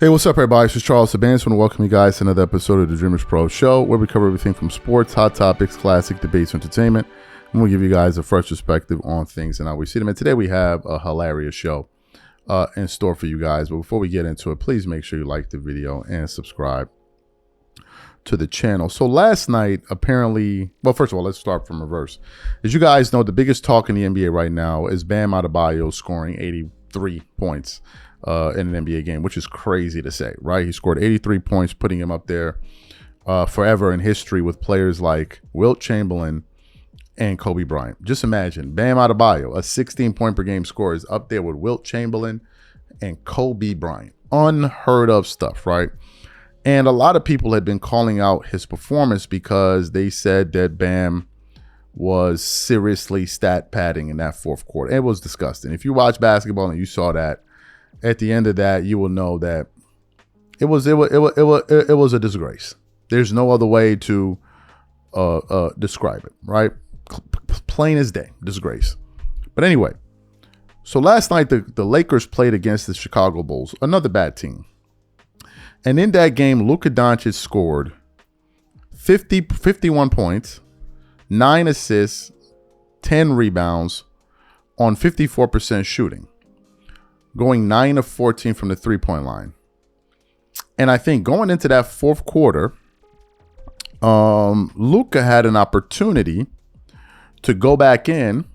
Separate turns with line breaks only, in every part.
Hey, what's up, everybody? This is Charles Sabans. I want to welcome you guys to another episode of the Dreamers Pro Show, where we cover everything from sports, hot topics, classic debates, entertainment, and we'll give you guys a fresh perspective on things and how we see them. And today we have a hilarious show in store for you guys. But before we get into it, please make sure you like the video and subscribe to the channel. So last night, apparently, well, first of all, let's start from reverse. As you guys know, the biggest talk in the NBA right now is Bam Adebayo scoring 83 points in an NBA game, which is crazy to say, right? He scored 83 points, putting him up there forever in history with players like Wilt Chamberlain and Kobe Bryant. Just imagine Bam Adebayo, a 16-point per game scorer, is up there with Wilt Chamberlain and Kobe Bryant. Unheard of stuff, right? And a lot of people had been calling out his performance because they said that Bam was seriously stat padding in that fourth quarter. It was disgusting. If you watch basketball and you saw that, at the end of that, you will know that it was a disgrace. There's no other way to describe it, right? Plain as day, disgrace. But anyway, so last night the Lakers played against the Chicago Bulls, another bad team. And in that game, Luka Doncic scored 51 points, 9 assists, 10 rebounds on 54% shooting, going 9 of 14 from the three-point line. And I think going into that fourth quarter, Luka had an opportunity to go back in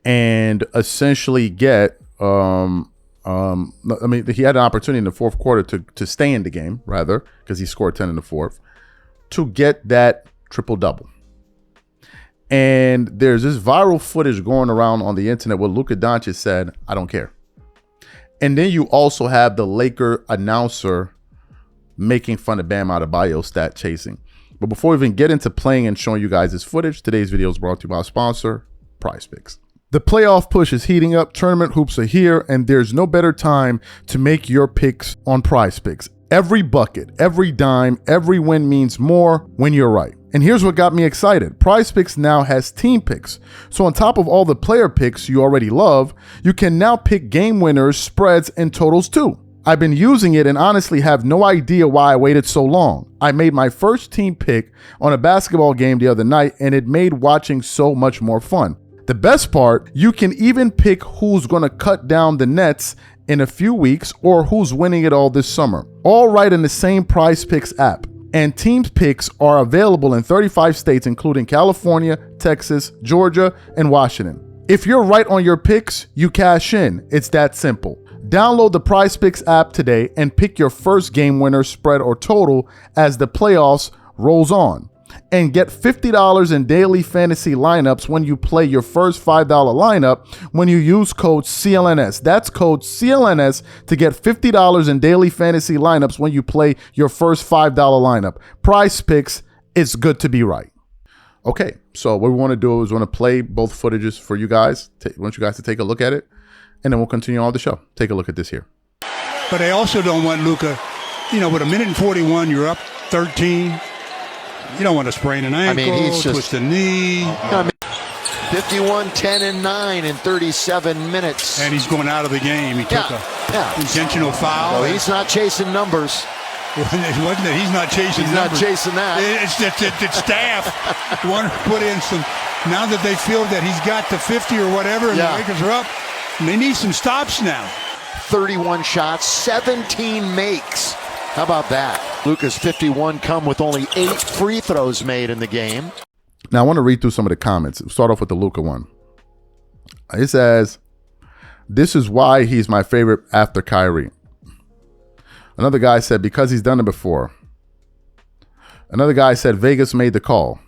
and essentially get, he had an opportunity in the fourth quarter to stay in the game, rather, because he scored 10 in the fourth, to get that triple-double. And there's this viral footage going around on the internet where Luka Doncic said, "I don't care." And then you also have the Laker announcer making fun of Bam Adebayo stat chasing. But before we even get into playing and showing you guys this footage, today's video is brought to you by our sponsor, PrizePicks. The playoff push is heating up, tournament hoops are here, and there's no better time to make your picks on PrizePicks. Every bucket, every dime, every win means more when you're right. And here's what got me excited. PrizePicks now has team picks. So on top of all the player picks you already love, you can now pick game winners, spreads, and totals too. I've been using it and honestly have no idea why I waited so long. I made my first team pick on a basketball game the other night, and it made watching so much more fun. The best part, you can even pick who's going to cut down the nets in a few weeks or who's winning it all this summer. All right in the same PrizePicks app. And team picks are available in 35 states, including California, Texas, Georgia, and Washington. If you're right on your picks, you cash in. It's that simple. Download the PrizePicks app today and pick your first game winner, spread, or total as the playoffs rolls on. And get $50 in daily fantasy lineups when you play your first $5 lineup when you use code CLNS. That's code CLNS to get $50 in daily fantasy lineups when you play your first $5 lineup. PrizePicks, it's good to be right. Okay, so what we want to do is we want to play both footages for you guys. I want you guys to take a look at it, and then we'll continue on the show. Take a look at this here.
But they also don't want Luka, with a minute and 41, you're up 13. You don't want to sprain an ankle, twist a knee.
51, 10, and 9 in 37 minutes.
And he's going out of the game. He took a intentional foul.
No, he's not chasing numbers.
It wasn't that he's not chasing numbers.
He's not chasing that.
It's staff. Want to put in some, now that they feel that he's got to 50 or whatever, and the Lakers are up, and they need some stops now.
31 shots, 17 makes. How about that? Luka's 51 come with only 8 free throws made in the game.
Now, I want to read through some of the comments. We'll start off with the Luka one. It says, "This is why he's my favorite after Kyrie." Another guy said, "Because he's done it before." Another guy said, "Vegas made the call."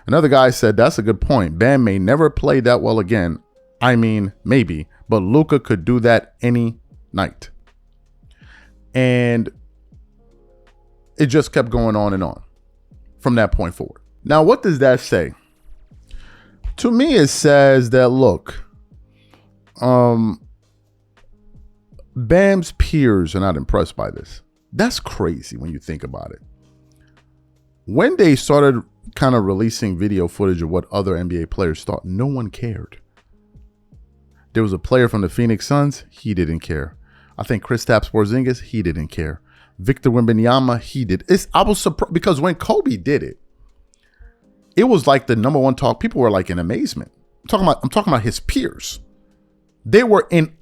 Another guy said, "That's a good point. Bam may never play that well again. I mean, maybe. But Luka could do that any night." And it just kept going on and on from that point forward. Now, what does that say? To me, it says that, look, Bam's peers are not impressed by this. That's crazy when you think about it. When they started kind of releasing video footage of what other NBA players thought, no one cared. There was a player from the Phoenix Suns. He didn't care. I think Kristaps Porzingis, he didn't care. Victor Wembanyama, he did. I was surprised because when Kobe did it, it was like the number one talk. People were like in amazement. I'm talking about his peers. They were in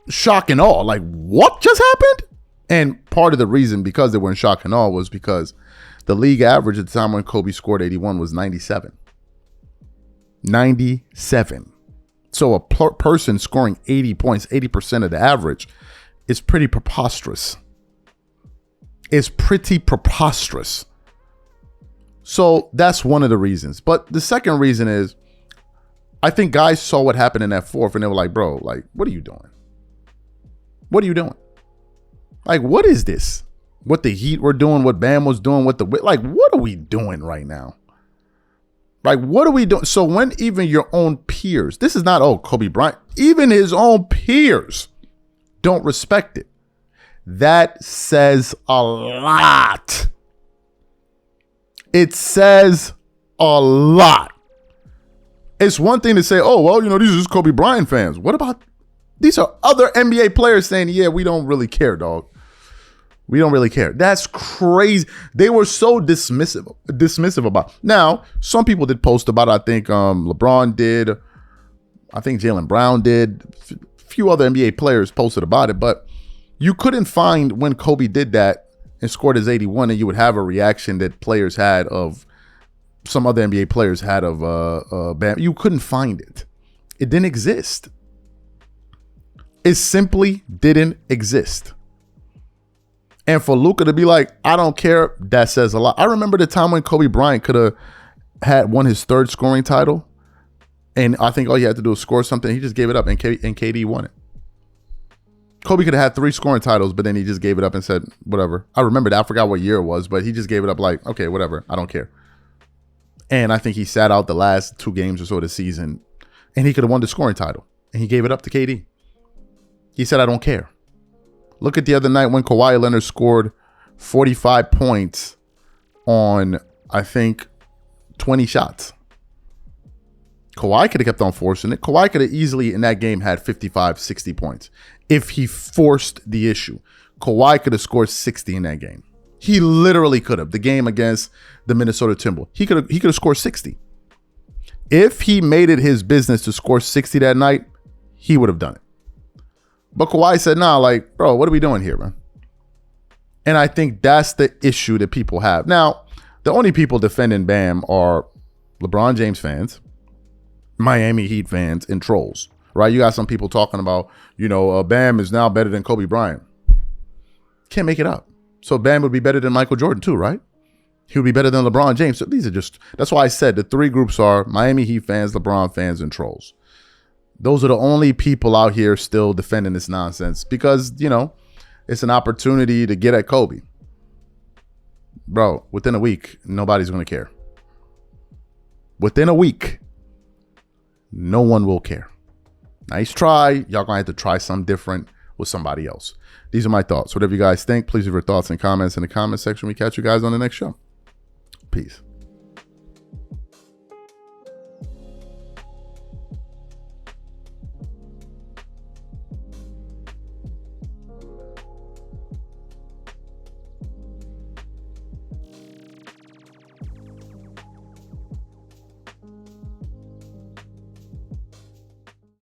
shock and awe. Like, what just happened? And part of the reason because they were in shock and awe was because the league average at the time when Kobe scored 81 was 97. 97. So a person scoring 80 points, 80% of the average, is pretty preposterous. It's pretty preposterous. So that's one of the reasons. But the second reason is, I think guys saw what happened in that fourth and they were like, bro, like, what are you doing? What are you doing? Like, what is this? What the Heat were doing, what Bam was doing, what are we doing right now? Like, what are we doing? So when even your own peers, this is not, Kobe Bryant, even his own peers don't respect it. That says a lot. It says a lot. It's one thing to say, these are just Kobe Bryant fans. What about, these are other NBA players saying, yeah, we don't really care, dog. We don't really care. That's crazy. They were so dismissive about it. Now, some people did post about it. I think LeBron did. I think Jaylen Brown did. A few other NBA players posted about it. But you couldn't find when Kobe did that and scored his 81 and you would have a reaction that players had of some other NBA players had of Bam. You couldn't find it. It didn't exist. It simply didn't exist. And for Luka to be like, I don't care, that says a lot. I remember the time when Kobe Bryant could have won his third scoring title. And I think all you had to do was score something. He just gave it up and KD won it. Kobe could have had 3 scoring titles, but then he just gave it up and said, whatever. I remember that. I forgot what year it was, but he just gave it up like, okay, whatever. I don't care. And I think he sat out the last 2 games or so of the season and he could have won the scoring title. And he gave it up to KD. He said, I don't care. Look at the other night when Kawhi Leonard scored 45 points on, I think, 20 shots. Kawhi could have kept on forcing it. Kawhi could have easily in that game had 55, 60 points. If he forced the issue, Kawhi could have scored 60 in that game. He literally could have. The game against the Minnesota Timberwolves, he could have scored 60. If he made it his business to score 60 that night, he would have done it. But Kawhi said, nah, like, bro, what are we doing here, man? And I think that's the issue that people have. Now, the only people defending Bam are LeBron James fans, Miami Heat fans, and trolls, right? You got some people talking about, Bam is now better than Kobe Bryant. Can't make it up. So Bam would be better than Michael Jordan too, right? He would be better than LeBron James. So these are that's why I said the 3 groups are Miami Heat fans, LeBron fans, and trolls. Those are the only people out here still defending this nonsense because, it's an opportunity to get at Kobe. Bro, within a week, nobody's going to care. Within a week, no one will care. Nice try. Y'all going to have to try something different with somebody else. These are my thoughts. Whatever you guys think, please leave your thoughts and comments in the comment section. We catch you guys on the next show. Peace.